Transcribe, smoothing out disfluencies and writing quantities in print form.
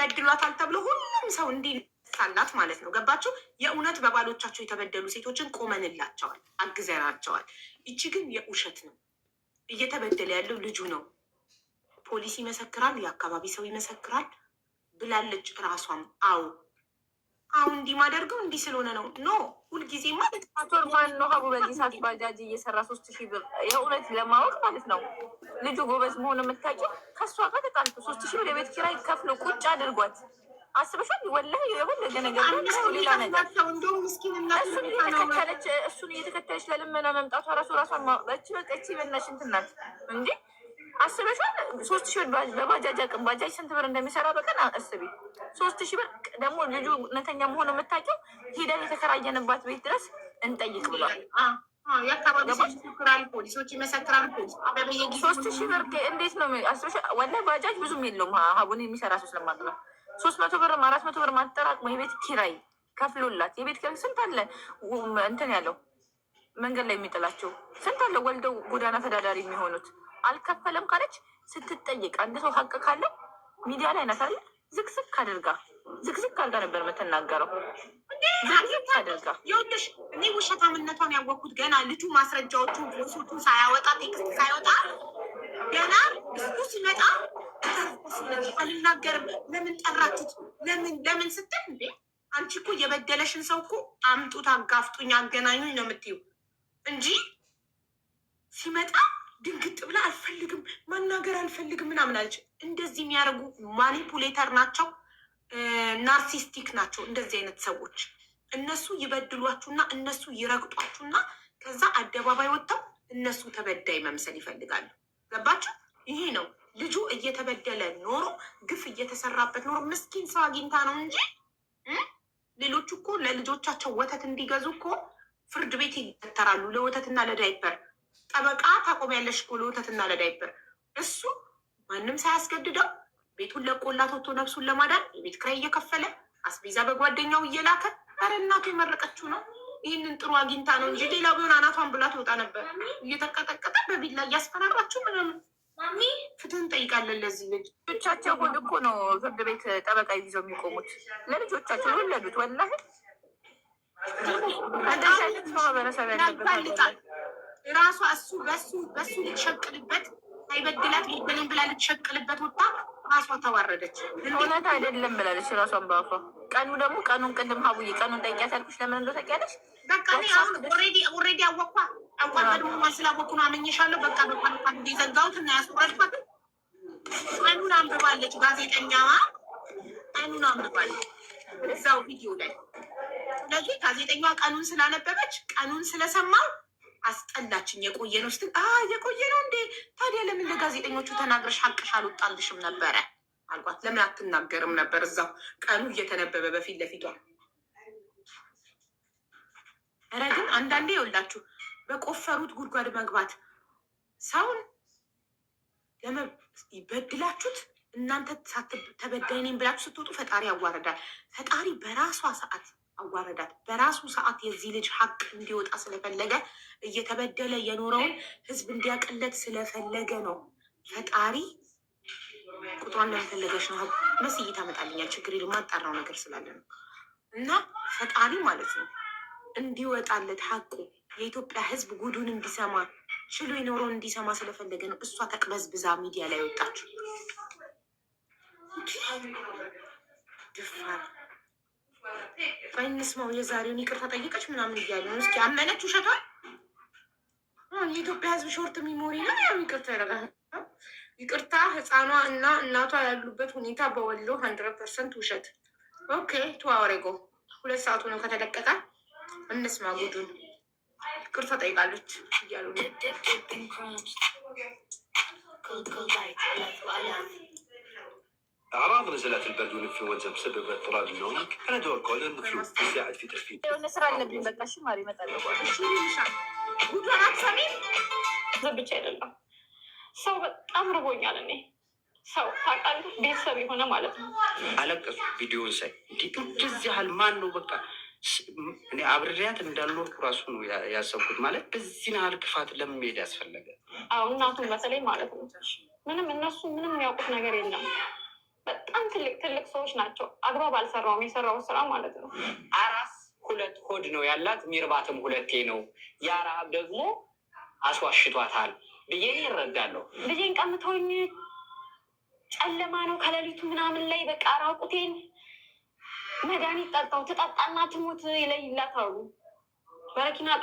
ይበድሏታል ተብሎ ሁሉም ሰው እንዲሳላት ማለት ነው። ገባችሁ? የእውነት በባሎቻቸው የተበደሉ ሴቶችን ቆመንላቸዋል፣ አግዘናቸዋል። ይቺ ግን የውሸት ነው። እየተበደለ ያለው ልጁ ነው። ፖሊስ ይመሰክራል፣ የአካባቢ ሰው ይመሰክራል ብላለች ራሷም። አሁን እንዲህ ማደርገው እንዲህ ስለሆነ ነው። ኖ ሁልጊዜ ማለት ማን ነው ሀቡ በዚህ ሰዓት ባጃጅ እየሰራ 3,000 ብር የእውነት ለማወቅ ማለት ነው። ልጁ ጎበዝ መሆኑ የምታውቂው ከእሷ ጋር ተጣልቶ 3,000 ብር የቤት ኪራይ ከፍሎ ቁጭ አድርጓት አስበሻል። ወላሂ የፈለገ ነገር ሌላ ነገር እሱን እየተከተለች ለልመና መምጣቷ ራሷን ማውጣች። በቃ እቺ በናሽ እንትን ናት እንጂ አስበሻል። 3,000 ብር በባጃጅ አቅም ባጃጅ ስንት ብር እንደሚሰራ በቀን አስቢ። 3,000 ብር ደግሞ ልጁ እውነተኛ መሆኑ የምታውቂው ሄደን የተከራየንባት ቤት ድረስ እንጠይቅ ብሏል። ፖሊሶች ይመሰክራል። 3,000 ብር እንዴት ነው አስበሻል? ወላሂ ባጃጅ ብዙም የለውም ሀቡን የሚሰራ ሰው ስለማቅ ነው። 300 ብር 400 ብር ማጠራቅሞ የቤት ኪራይ ከፍሎላት የቤት ኪራይ ስንት አለ እንትን ያለው መንገድ ላይ የሚጥላቸው ስንት አለ ወልደው ጎዳና ተዳዳሪ የሚሆኑት አልከፈለም ካለች ስትጠይቅ አንድ ሰው ሀቅ ካለው ሚዲያ ላይ ናት አለ ዝግዝግ አድርጋ ነበር የምትናገረው። ዝግዝግ አድርጋ ይኸውልሽ፣ እኔ ውሸታምነቷን ያወቅኩት ገና ልጁ ማስረጃዎቹን ፎቶቹን ሳያወጣ ቴክስት ሳይወጣ ገና እሱ ሲመጣ አልናገርም። ለምን ጠራችሁት? ለምን ስትል እንዴ አንቺ እኮ የበደለሽን ሰው እኮ አምጡት፣ አጋፍጡኝ፣ አገናኙኝ ነው የምትይው እንጂ ሲመጣ ድንግጥ ብላ አልፈልግም ማናገር አልፈልግም ምናምን አለች። እንደዚህ የሚያደርጉ ማኒፑሌተር ናቸው፣ ናርሲስቲክ ናቸው። እንደዚህ አይነት ሰዎች እነሱ ይበድሏችሁና እነሱ ይረግጧችሁና ከዛ አደባባይ ወጥተው እነሱ ተበዳይ መምሰል ይፈልጋሉ። ገባችሁ? ይሄ ነው ልጁ እየተበደለ ኖሮ ግፍ እየተሰራበት ኖሮ ምስኪን ሰው አግኝታ ነው እንጂ ሌሎቹ እኮ ለልጆቻቸው ወተት እንዲገዙ እኮ ፍርድ ቤት ይገተራሉ ለወተትና ለዳይፐር። ጠበቃ ታቆሚያለሽ እኮ ለወተትና ለዳይፐር። እሱ ማንም ሳያስገድደው ቤቱን ለቆላት ወጥቶ ነፍሱን ለማዳን የቤት ኪራይ እየከፈለ አስቤዛ በጓደኛው እየላከ ኧረ እናቱ የመረቀችው ነው። ይህንን ጥሩ አግኝታ ነው እንጂ ሌላ ቢሆን አናቷን ብላ ትወጣ ነበር። እየተቀጠቀጠ በቢላ እያስፈራራችሁ ምናምን ፍትህ እንጠይቃለን ለዚህ ልጅ። ልጆቻቸው ሆን እኮ ነው ፍርድ ቤት ጠበቃ ይዘው የሚቆሙት ለልጆቻቸው የወለዱት። ወላሂ እንደዚህ አይነት ማህበረሰብ ያለበት ራሷ እሱ በሱ ልትሸቅልበት ሳይበድላት በደልን ብላ ልትሸቅልበት ወጣ ራሷ ተዋረደች። እውነት አይደለም ብላለች ራሷን በአፏ። ቀኑን ቅድም ሀቡዬ ቀኑን ጠይቂያት ያልኩሽ ለምን እንደው ታውቂያለሽ? በቃ እኔ አሁን ኦልሬዲ አወኳ በድሞ ስላወኩ ነው አመኘሻለሁ። በቃ ዘጋሁት እና ያስወረድኳት። ቀኑን አንብባለች ጋዜጠኛዋ፣ ቀኑን አንብባለች እዛው ቪዲዮ ላይ። ስለዚህ ጋዜጠኛዋ ቀኑን ስላነበበች ቀኑን ስለሰማው አስጠላችኝ። የቆየ ነው ስትል የቆየ ነው እንዴ ታዲያ ለምን ለጋዜጠኞቹ ተናግረሽ ሀቅሽ አልወጣልሽም ነበረ አልኳት። ለምን አትናገርም ነበር እዛው ቀኑ እየተነበበ በፊት ለፊቷ። ኧረ ግን አንዳንዴ ይኸውላችሁ በቆፈሩት ጉድጓድ መግባት ሰውን በድላችሁት እናንተ ተበዳይ ነኝ ብላችሁ ስትወጡ ፈጣሪ ያዋረዳል። ፈጣሪ በራሷ ሰዓት አዋረዳት። በራሱ ሰዓት የዚህ ልጅ ሀቅ እንዲወጣ ስለፈለገ እየተበደለ የኖረውን ህዝብ እንዲያቀለት ስለፈለገ ነው። ፈጣሪ ቁጥሯን ለመፈለገች ነው። መስዬ ታመጣልኛል ችግር የማጣራው ነገር ስላለ ነው። እና ፈጣሪ ማለት ነው እንዲወጣለት ሀቁ የኢትዮጵያ ህዝብ ጉዱን እንዲሰማ ችሎ የኖረውን እንዲሰማ ስለፈለገ ነው። እሷ ተቅበዝብዛ ሚዲያ ላይ ወጣችሁ። ድፋር በእንስማው የዛሬውን ይቅርታ ጠየቀች ምናምን እያሉ ነው። እስኪ አመነች ውሸቷን። የኢትዮጵያ ህዝብ ሾርት ሚሞሪ ነው። ያው ይቅርታ ያደረጋል። ይቅርታ ህፃኗ እና እናቷ ያሉበት ሁኔታ በወሎ 100% ውሸት። ኦኬ ቱዋሬጎ 2 ሰዓቱ ነው ከተለቀቀ። እንስማ ጉዱን። ይቅርታ ጠይቃለች እያሉ ነው። أعراض نزلات البرد والإنفلونزا بسبب اضطراب النوم أنا دور كول المفروض يساعد في تخفيف. نسرع لبي بقى شو ماري مثلا. ዘብቻ አይደለም ሰው በጣም ርቦኛል። እኔ ሰው ታውቃለህ ቤተሰብ የሆነ ማለት ነው። አለቀሱ ቪዲዮን ሳይ እንዲህ እንደዚህ ያህል ማን ነው በቃ እኔ አብሬያት እንዳልኖርኩ ራሱ ነው ያሰብኩት። ማለት በዚህ ያህል ክፋት ለምን መሄድ ያስፈለገ? አዎ እናቱን በተለይ ማለት ነው ምንም እነሱ ምንም ያውቁት ነገር የለም። በጣም ትልቅ ሰዎች ናቸው። አግባብ አልሰራውም የሰራው ስራ ማለት ነው። አራስ 2 ሆድ ነው ያላት፣ ሚርባትም 2 ነው። ያ ረሃብ ደግሞ አስዋሽቷታል ብዬ ይረዳለሁ። ልጄን ቀምተውኝ ጨለማ ነው ከሌሊቱ ምናምን ላይ በቃ ራቁቴን መድኃኒት ጠጣው ትጠጣና ትሞት ይለይላታሉ። በረኪና